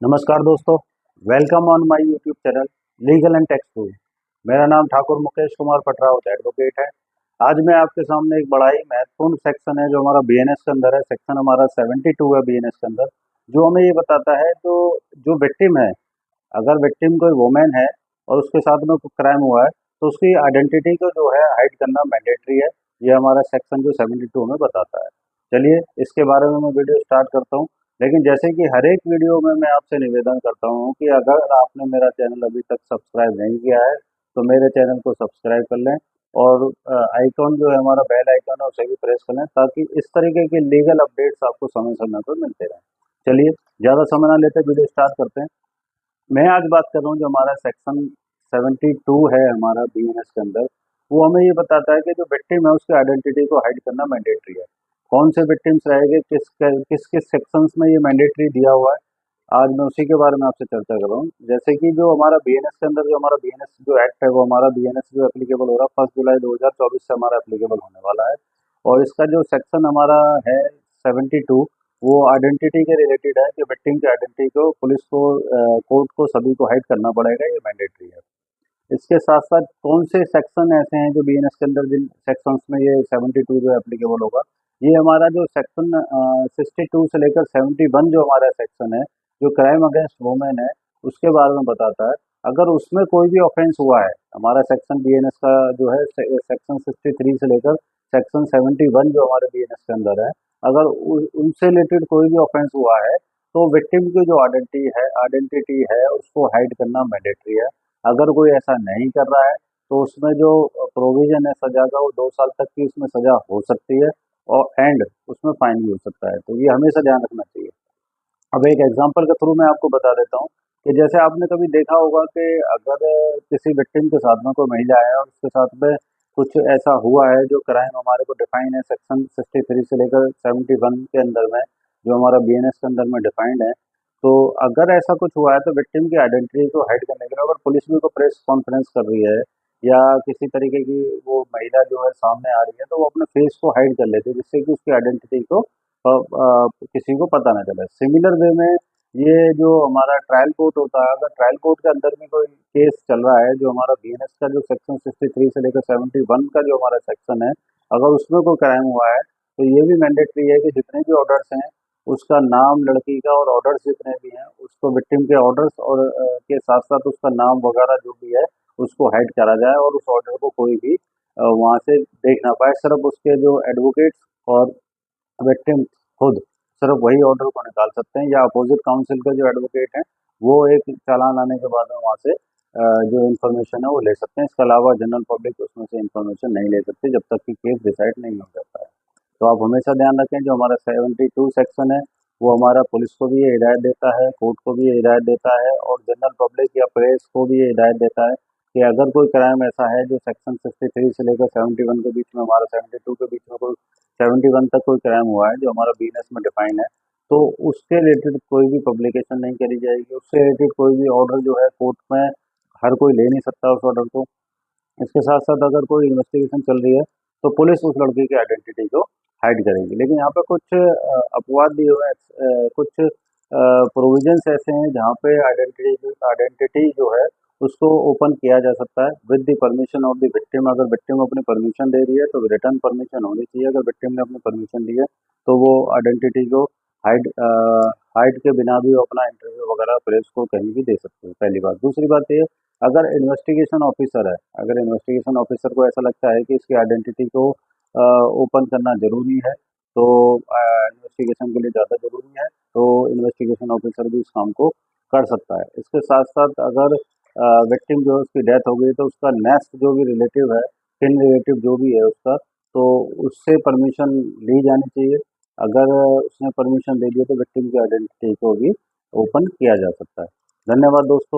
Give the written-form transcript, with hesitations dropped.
नमस्कार दोस्तों, welcome on my YouTube channel legal and tax tool. मेरा नाम ठाकुर मुकेश कुमार पटरावत एडवोकेट है। आज मैं आपके सामने एक बड़ा ही महत्वपूर्ण सेक्शन है जो हमारा बीएनएस के अंदर है। सेक्शन हमारा 72 है बीएनएस के अंदर, जो हमें ये बताता है तो जो विक्टिम है, अगर विक्टिम कोई वुमेन है और उसके साथ में कोई क्राइम हुआ है तो उसकी आइडेंटिटी को जो है हाइड करना मैंडेटरी है। ये हमारा सेक्शन जो 72 में बताता है। चलिए इसके बारे में मैं वीडियो स्टार्ट करता हूँ। लेकिन जैसे कि हर एक वीडियो में मैं आपसे निवेदन करता हूँ कि अगर आपने मेरा चैनल अभी तक सब्सक्राइब नहीं किया है तो मेरे चैनल को सब्सक्राइब कर लें और आइकॉन जो है हमारा बेल आइकॉन है उसे भी प्रेस कर लें, ताकि इस तरीके के लीगल अपडेट्स आपको समय समय पर मिलते रहें। चलिए ज़्यादा समय ना लेते वीडियो स्टार्ट करते हैं। मैं आज बात कर रहा हूँ जो हमारा सेक्शन 72 है हमारा बीएनएस के अंदर, वो हमें ये बताता है कि जो विक्टिम है उसकी आइडेंटिटी को हाइड करना मैंडेटरी है। कौन से विक्टिम्स रहेंगे, किस किस सेक्शंस में ये मैंडेटरी दिया हुआ है, आज मैं उसी के बारे में आपसे चर्चा कर रहा हूँ। जैसे कि जो हमारा बीएनएस के अंदर जो हमारा बीएनएस जो एक्ट है वो हमारा बीएनएस जो एप्लीकेबल हो रहा है 1 जुलाई 2024 से हमारा एप्लीकेबल होने वाला है। और इसका जो सेक्शन हमारा है 72, वो आइडेंटिटी के रिलेटेड है कि विक्टिम की आइडेंटिटी को पुलिस को, कोर्ट को, सभी को हाइड करना पड़ेगा, ये मैंडेटरी है। इसके साथ साथ कौन से सेक्शन ऐसे हैं जो बीएनएस के अंदर, जिन सेक्शंस में ये 72 जो एप्लीकेबल होगा, ये हमारा जो सेक्शन 62 से लेकर 71 जो हमारा सेक्शन है, जो क्राइम अगेंस्ट वुमेन है, उसके बारे में बताता है। अगर उसमें कोई भी ऑफेंस हुआ है, हमारा सेक्शन बीएनएस का जो है सेक्शन 63 से लेकर सेक्शन 71 जो हमारे बीएनएस के अंदर है, अगर उनसे रिलेटेड कोई भी ऑफेंस हुआ है तो विक्टिम की जो आइडेंटिटी है उसको हाइड करना मैंडेटरी है। अगर कोई ऐसा नहीं कर रहा है तो उसमें जो प्रोविजन है सजा का, वो 2 साल तक की उसमें सजा हो सकती है और एंड उसमें फाइन भी हो सकता है। तो ये हमेशा ध्यान रखना चाहिए। अब एक एग्जांपल के थ्रू मैं आपको बता देता हूँ कि जैसे आपने कभी देखा होगा कि अगर किसी विक्टिम के साथ में कोई महिला है और उसके साथ में कुछ ऐसा हुआ है जो क्राइम हमारे को डिफाइन है सेक्शन 63 से लेकर 71 के अंदर में, जो हमारा बीएनएस के अंदर में डिफाइंड है। तो अगर ऐसा कुछ हुआ है तो विक्टिम की आइडेंटिटी को हाइड करने के लिए अगर पुलिस भी को प्रेस कॉन्फ्रेंस कर रही है या किसी तरीके की वो महिला जो है सामने आ रही है, तो वो अपने फेस को हाइड कर लेती है जिससे कि उसकी आइडेंटिटी को किसी को पता ना चले। सिमिलर वे में ये जो हमारा ट्रायल कोर्ट होता है, अगर ट्रायल कोर्ट के अंदर में कोई केस चल रहा है, जो हमारा बीएनएस का जो सेक्शन 63 से लेकर 71 का जो हमारा सेक्शन है, अगर उसमें कोई क्राइम हुआ है तो ये भी मैंडेटरी है कि जितने भी ऑर्डर्स हैं उसका नाम लड़की का और ऑर्डर्स जितने भी हैं उसको विक्टिम के ऑर्डर्स और के साथ साथ उसका नाम वगैरह जो भी है उसको हाइड करा जाए और उस ऑर्डर को कोई भी वहाँ से देख ना पाए। सिर्फ उसके जो एडवोकेट्स और विक्टिम खुद सिर्फ वही ऑर्डर को निकाल सकते हैं, या अपोजिट काउंसिल के जो एडवोकेट हैं वो एक चालान आने के बाद में वहाँ से जो इन्फॉर्मेशन है वो ले सकते हैं। इसके अलावा जनरल पब्लिक उसमें से इन्फॉर्मेशन नहीं ले सकती जब तक कि केस डिसाइड नहीं हो जाता है। तो आप हमेशा ध्यान रखें, जो हमारा 72 सेक्शन है वो हमारा पुलिस को भी ये हिदायत देता है, कोर्ट को भी ये हिदायत देता है और जनरल पब्लिक या प्रेस को भी ये हिदायत देता है कि अगर कोई क्राइम ऐसा है जो सेक्शन 63 से लेकर 71 के बीच में, हमारा 72 के बीच में कोई 71 तक कोई क्राइम हुआ है जो हमारा बीएनएस में डिफाइन है, तो उसके रिलेटेड कोई भी पब्लिकेशन नहीं करी जाएगी। उससे रिलेटेड कोई भी ऑर्डर जो है कोर्ट में हर कोई ले नहीं सकता उस ऑर्डर को। इसके साथ साथ अगर कोई इन्वेस्टिगेशन चल रही है तो पुलिस उस लड़की की आइडेंटिटी को हाइड करेगी। लेकिन यहाँ पे कुछ अपवाद दिए हुए हैं, कुछ प्रोविजंस ऐसे हैं जहाँ पे आइडेंटिटी जो है उसको ओपन किया जा सकता है with the permission of the victim. अगर विक्टिम अपनी परमिशन दे रही है तो रिटर्न परमिशन होनी चाहिए। अगर विक्टिम ने अपनी परमिशन दी है तो वो आइडेंटिटी को हाइड हाइड के बिना भी वो अपना इंटरव्यू वगैरह प्रेस को कहीं भी दे सकते हैं, पहली बात। दूसरी बात ये, अगर इन्वेस्टिगेशन ऑफिसर है, अगर इन्वेस्टिगेशन ऑफिसर को ऐसा लगता है कि इसकी आइडेंटिटी को ओपन करना ज़रूरी है, तो इन्वेस्टिगेशन के लिए ज़्यादा ज़रूरी है, तो इन्वेस्टिगेशन ऑफिसर भी इस काम को कर सकता है। इसके साथ साथ अगर विक्टिम जो है उसकी डेथ हो गई तो उसका नेक्स्ट जो भी रिलेटिव है, किन रिलेटिव जो भी है उसका, तो उससे परमिशन ली जानी चाहिए। अगर उसने परमिशन दे दी है तो विक्टिम की आइडेंटिटी को भी ओपन किया जा सकता है। धन्यवाद दोस्तों।